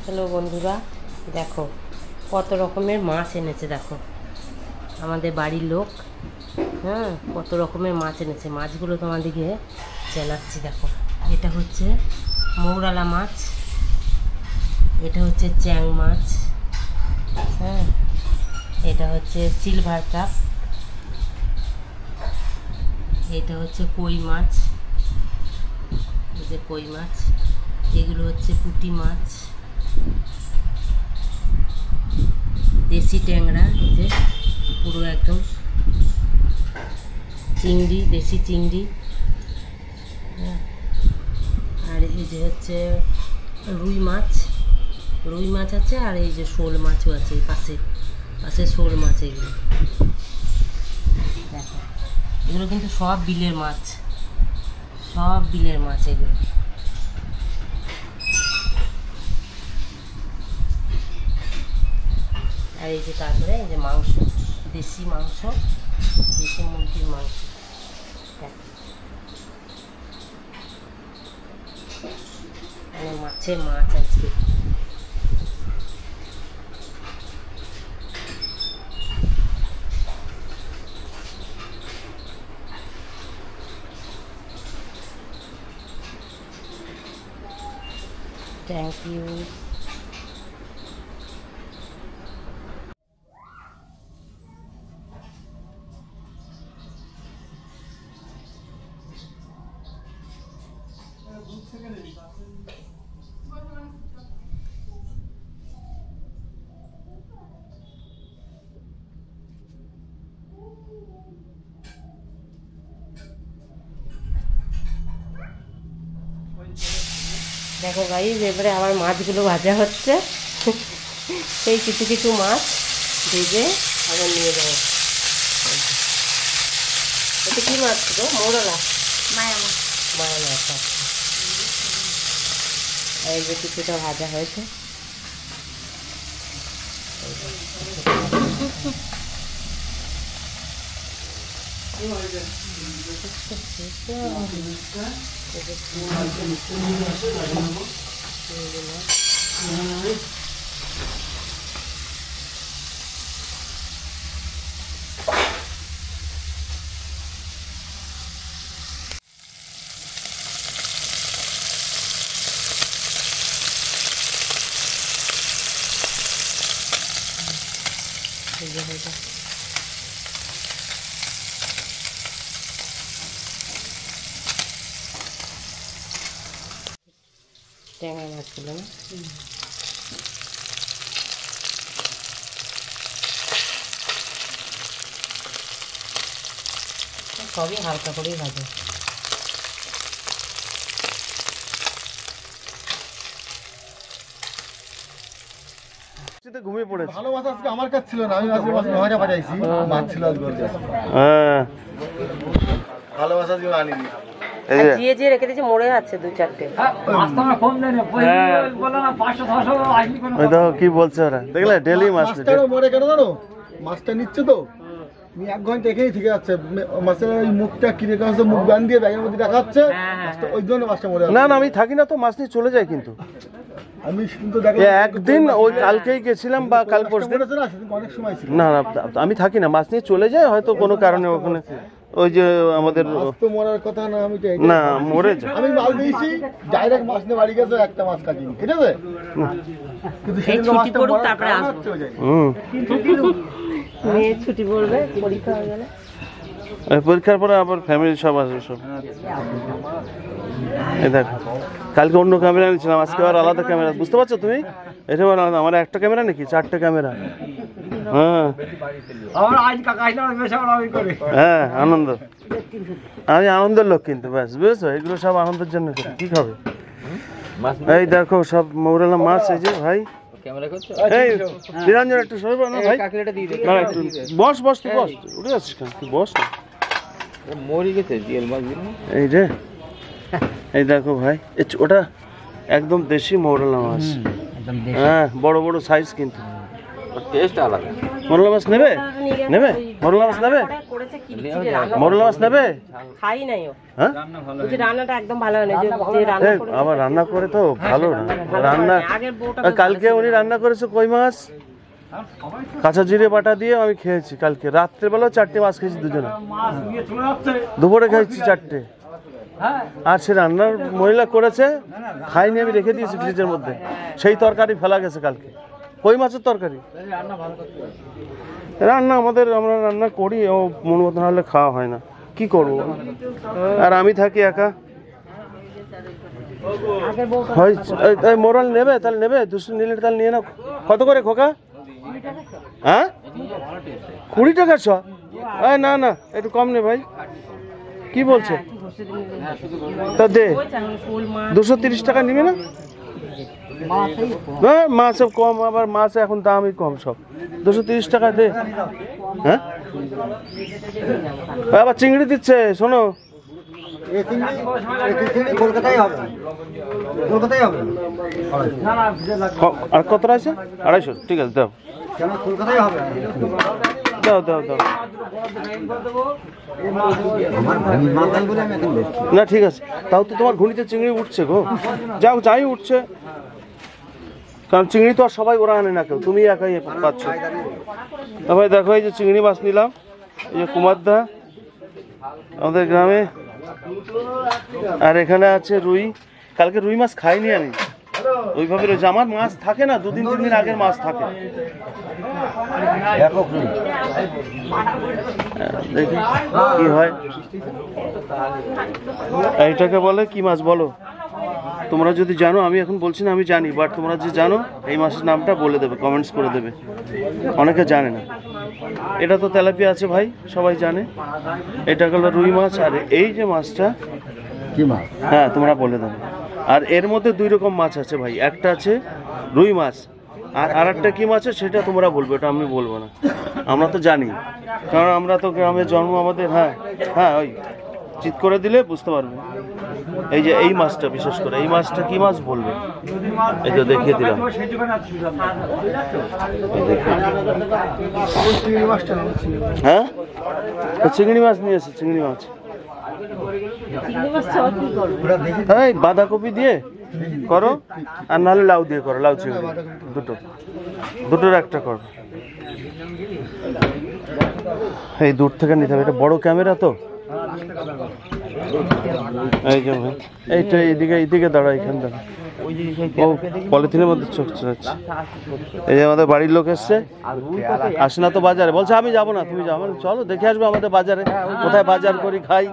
Hello বন্ধুরা, দেখো কত রকমের মাছ এনেছে। দেখো আমাদের বাড়ির লোক, হ্যাঁ, কত রকমের মাছ এনেছে। মাছগুলো তোমাদেরকে জানাচ্ছি। দেখো, এটা হচ্ছে মৌরালা মাছ, এটা হচ্ছে চ্যাং মাছ, হ্যাঁ, এটা হচ্ছে সিলভার কাপ, এটা হচ্ছে কই মাছ, এই যে কই মাছ, এগুলো হচ্ছে পুঁটি মাছ, দেশি ট্যাংরা, এই যে পুরো একদম চিংড়ি, দেশি চিংড়ি, হ্যাঁ, আর এই যে হচ্ছে রুই মাছ, রুই মাছ আছে, আর এই যে শোল মাছও আছে, পাশে পাশে শোল মাছ। এগুলো দেখো, এগুলো কিন্তু সব বিলের মাছ, সব বিলের মাছ এগুলো। আর এই যে তারপরে এই যে মাংস, দেশি মাংস, দেশি মুরগির মাংস। মাছের মাছ আজকে। Thank you. দেখো গাইস, এবারে আবার মাছগুলো ভাজা হচ্ছে। সেই কিছু কিছু মাছ ভেজে আবার নিয়ে যাবো। এটা কি মাছ ছিল? মৌরলা, মায়া মাছ, মায়া মাছ। এই যে কিছুটা ভাজা হয়েছে। ট্যাংরা মাছগুলো না, সবই হালকা করেই ভাজে। ঘুমিয়ে পড়েছে। ভালো মাছ আজকে আমার কাছে ছিল না, আমি আজকে মাছ নয়টা বাজাইছি, মাছ ছিল আজকে। হ্যাঁ, ভালো মাছ আজকে আনিনি। জিয়ে জিয়ে রেখে দিয়েছে, মরে আছে দু চারটে। ওই দেখো কি বলছে ওরা, দেখলে ডেলি মাছ। মাছটাও মরে কেন জানো? মাছটা নিচ্ছে তো, আমি 1 ঘন্টা এখানেই ঠিক আছে। মাছের ওই মুখটা কি রেখে আছে, মুখ বান দিয়ে ব্যাগের মধ্যে রাখা হচ্ছে, ওই জন্য মাছটা মরে। না না, আমি থাকি না তো, মাছ নিয়ে চলে যাই। কিন্তু আমি কিন্তু দেখলাম একদিন ওই কালকেই গেছিলাম বা কাল পরশু দিন, অনেক সময় ছিল। না না, আমি থাকি না, মাছ নিয়ে চলে যাই হয়তো কোনো কারণে। ওখানে ওই যে আমাদের তো মরার কথা না, আমি তো না মরে যায়। আমি মাল দিয়েছি, ডাইরেক্ট মাছ নিয়ে বাড়ি গেছে, একটা মাছ কাটিনি, ঠিক আছে? কিন্তু সেই মাছটা মরার তারপরে কারণ আসবো। হচ্ছে ওই জায়গায়। মেয়ে ছুটি পড়বে, পরীক্ষা হয়ে গেলে। পরীক্ষার পরে আবার ফ্যামিলি সব আসবে সব। এই দেখো, কালকে অন্য ক্যামেরা নিয়েছিলাম, আজকে আবার আলাদা ক্যামেরা। বুঝতে পারছো তুমি? এটা আলাদা। আমার একটা ক্যামেরা নাকি 4টে ক্যামেরা। হ্যাঁ হ্যাঁ, আনন্দ। আমি আনন্দের লোক কিন্তু, ব্যাস, বুঝেছো? এগুলো সব আনন্দের জন্য। কি খাবে? এই দেখো সব মৌরালা মাছ। এই যে ভাই, এই নিরঞ্জন একটু সরে না ভাই, না একটু বস বস, তুই বস, উঠে যাচ্ছিস কেন? তুই বস না, মরে গেছে জিয়াল মাছ। এই যে, এই দেখো ভাই, ওটা একদম দেশি মৌরালা মাছ। হ্যাঁ, বড় বড় সাইজ কিন্তু। মোরলা মাছ নেবে? নেবে মোরলা মাছ নেবে? মোরলা মাছ নেবে? খাই নাই ও। হ্যাঁ রান্নাটা একদম ভালো হয় না, যে রান্না করে আবার রান্না করে তো ভালো না রান্না। কালকে উনি রান্না করেছে কই মাছ কাঁচা জিরে বাটা দিয়ে, আমি খেয়েছি কালকে রাত্রেবেলা 4টে মাছ খেয়েছি দুজনে, দুপুরে খেয়েছি 4টে। আর সে রান্নার মহিলা করেছে খাইনি, আমি রেখে দিয়েছি ফ্রিজের মধ্যে, সেই তরকারি ফেলা গেছে কালকে, কই মাছের তরকারি। রান্না আমরা রান্না করি, ও মন মতো না হলে খাওয়া হয় না, কি করবো। আর আমি থাকি একা। মোরাল নেবে? তাহলে নেবে, 200 নিলে তাহলে নিয়ে নাও। কত করে খোকা? হ্যাঁ 20 টাকা শ? না না একটু কম নে ভাই, কি বলছে? তা দে 230 টাকা নিবে না? মাছ কম, আবার মাছ এখন দামই কম সব, 230 টাকা দে। হ্যাঁ আবার চিংড়ি দিচ্ছে, শোনো আর কতটা আছে? 250, ঠিক আছে দাও দাও দাও দাও। না ঠিক আছে, তাও তো তোমার ঘুড়িতে চিংড়ি উঠছে গো, যাও যাই উঠছে, কারণ চিংড়ি তো আর সবাই ওরা আনে না, কেউ তুমি একাই পাচ্ছ। ভাই দেখো এই যে চিংড়ি মাছ নিলাম, এই যে কুমারদা আমাদের গ্রামে, আর এখানে আছে রুই। কালকে রুই মাছ খাইনি আমি ওইভাবে, রয়েছে আমার মাছ থাকে না, 2-3 দিন আগের মাছ থাকে। দেখি কি হয়। এইটাকে বলে কি মাছ বলো তোমরা? যদি জানো, আমি এখন বলছি না আমি জানি, বাট তোমরা যে জানো এই মাছের নামটা বলে দেবে, কমেন্টস করে দেবে, অনেকে জানে না। এটা তো তেলাপিয়া আছে ভাই, সবাই জানে। এটা হলো রুই মাছ, আর এই যে মাছটা কি মাছ? হ্যাঁ তোমরা বলে দেবে। আর এর মধ্যে 2 রকম মাছ আছে ভাই, একটা আছে রুই মাছ, আর আরেকটা কি মাছ আছে সেটা তোমরা বলবে, ওটা আমি বলবো না, আমরা তো জানি, কারণ আমরা তো গ্রামে জন্ম আমাদের। হ্যাঁ হ্যাঁ ওই চিৎ করে দিলে বুঝতে পারবে। এই যে এই মাছটা, বিশেষ করে এই মাছটা কি মাছ বলবে, এই তো দেখিয়ে দিলাম। হ্যাঁ চিংড়ি মাছ নিয়ে এসে, চিংড়ি মাছ। এই বাঁধাকপি দিয়ে করো, আর নাহলে লাউ দিয়ে করো, লাউ চিংড়ি দুটোর একটা করো। এই দূর থেকে নিতে হবে, এটা বড় ক্যামেরা তো। এই যে ভাই এইটা এইদিকে দাঁড়া, এখানে দাঁড়া, ও পলিথিনের মধ্যে চোখ চড়াচ্ছে। এই যে আমাদের বাড়ির লোক এসছে, আসে না তো বাজারে, বলছে আমি যাবো না, তুমি যাবো, চলো দেখে আসবো আমাদের বাজারে, কোথায় বাজার করি খাই।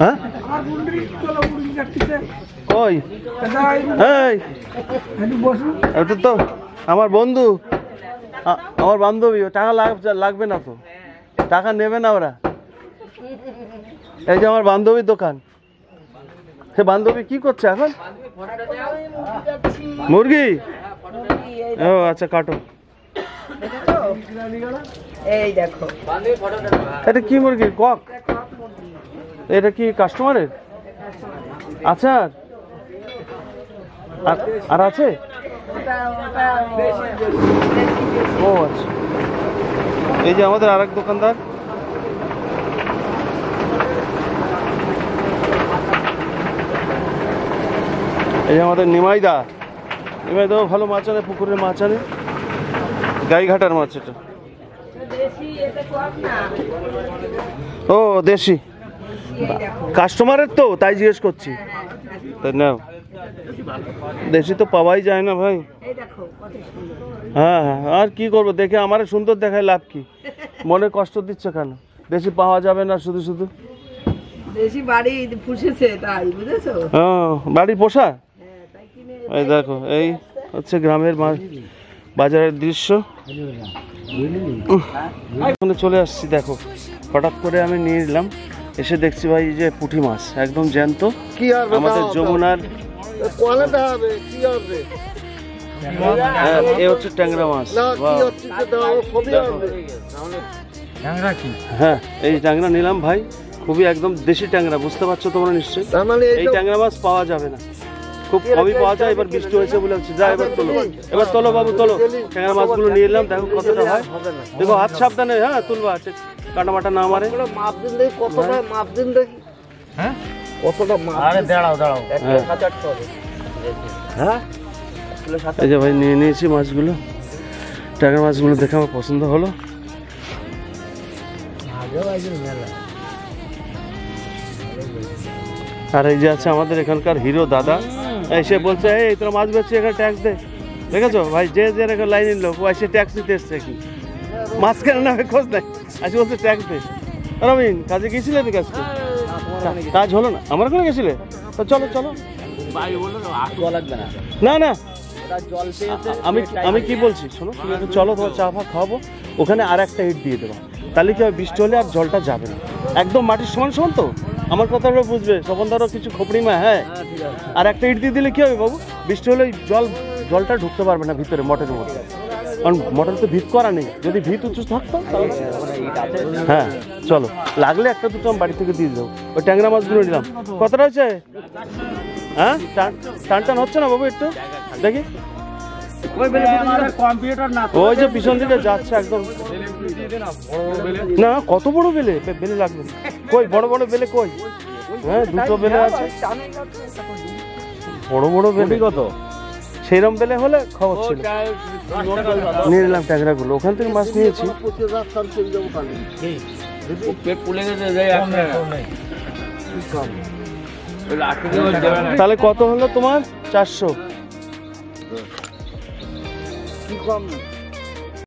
হ্যাঁ ওই এটা তো আমার বন্ধু, আমার বান্ধবী, টাকা লাগবে না তো, টাকা নেবে না ওরা। এই যে আমার বান্ধবীর দোকান, সে বান্ধবী কি করছে এখন? মুরগি? ও আচ্ছা কাটো। এই দেখো এটা কি মুরগি? কক? এটা কি কাস্টমারের? আচ্ছা আর আছে? ও আচ্ছা। এই যে আমাদের আরেক দোকানদার, এই যে আমাদের নিমাইদাও ভালো মাছ আনে, পুকুরের মাছ আনে, গাইঘাটার মাছ। এটা ও দেশি কাস্টমারের তো, তাই জিজ্ঞেস করছি। তাই না, দেশি তো পাওয়াই যায় না ভাই। হ্যাঁ হ্যাঁ, আর কি করবো, দেখে আমার সুন্দর দেখায় লাভ কি, মনে কষ্ট দিচ্ছে কেন? দেশি পাওয়া যাবে না, শুধু শুধু দেশি বাড়ি পুষেছে তাই, বুঝেছো? বাড়ি পোষা। এই দেখো এই হচ্ছে গ্রামের বাজারের দৃশ্য। এখানে চলে আসছি, দেখো হঠাৎ করে আমি নিয়ে নিলাম, এসে দেখছি ভাই যে পুঁটি মাছ একদম জ্যান্ত, কি আর আমাদের যমুনার। হ্যাঁ, এ হচ্ছে ট্যাংরা মাছ। বাহ। হ্যাঁ, এই ট্যাংরা নিলাম ভাই, খুবই একদম দেশি ট্যাংরা, বুঝতে পারছো তোমরা নিশ্চয়ই। এই ট্যাংরা মাছ পাওয়া যাবে না, খুব কমই পাওয়া যায়। এবার বৃষ্টি হয়েছে বলে হচ্ছে। যা এবার তোলো, এবার তোলো বাবু তোলো। ট্যাংরা মাছগুলো নিয়ে এলাম, দেখো কতটা হয়। দেখো হাত সাবধানে, হ্যাঁ তুলবা, কাটা মাটা না মারে। এই যে ভাই নিয়ে নিয়েছি মাছগুলো, ট্যাংরা মাছগুলো দেখে আমার পছন্দ হলো। আর এই যে আছে আমাদের এখানকার হিরো দাদা, এসে বলছে এই তোরা মাছ বেচছি, এখানে ট্যাক্স দে। দেখেছো ভাই, যে যে লাইনের লোক, ও এসে ট্যাক্স দিতে এসছে কি, মাছ কেন নামে খোঁজ নাই, আসে বলছে ট্যাক্স দে। রবিন কাজে গেছিলে তো, কাজ হলো না, আমার করে গেছিলে তো, চলো চলো। না না, আমি কি বলছি শোনো, তুমি একটু চলো, তোমার চা ফা খাওয়াবো, ওখানে আর একটা ইট দিয়ে দেবো, তাহলে কি হবে, বৃষ্টি হলে আর জলটা যাবে না, একদম মাটির সমান সমান তো, আমার কথাটা বুঝবে। স্বপনদারও কিছু খোপড়ি মা, হ্যাঁ, আর একটা ইট দিয়ে দিলে কি হবে বাবু, বৃষ্টি হলে জলটা ঢুকতে পারবে না ভিতরে মটের মধ্যে, কারণ মটর তো ভিত করা নেই, যদি ভিত উঁচু থাকতো। হ্যাঁ চলো, লাগলে একটা দুটো আমি বাড়ি থেকে দিয়ে দেবো। ওই ট্যাংরা মাছগুলো নিলাম, কতটা হচ্ছে? হ্যাঁ, টান টান হচ্ছে না বাবু, একটু দেখি। ওই যে পিছন দিকে যাচ্ছে একদম, না কত বড় বেলে, বেলে লাগবে কই, বড় বড় বেলে কই? হ্যাঁ, দুটো বেলে আছে, বড় বড় বেলে। কত সেইরকম বেলে হলে খবর ছিল। নিয়ে নিলাম ট্যাংরা গুলো, ওখান থেকে মাছ নিয়েছি। তাহলে কত হলো তোমার? 400।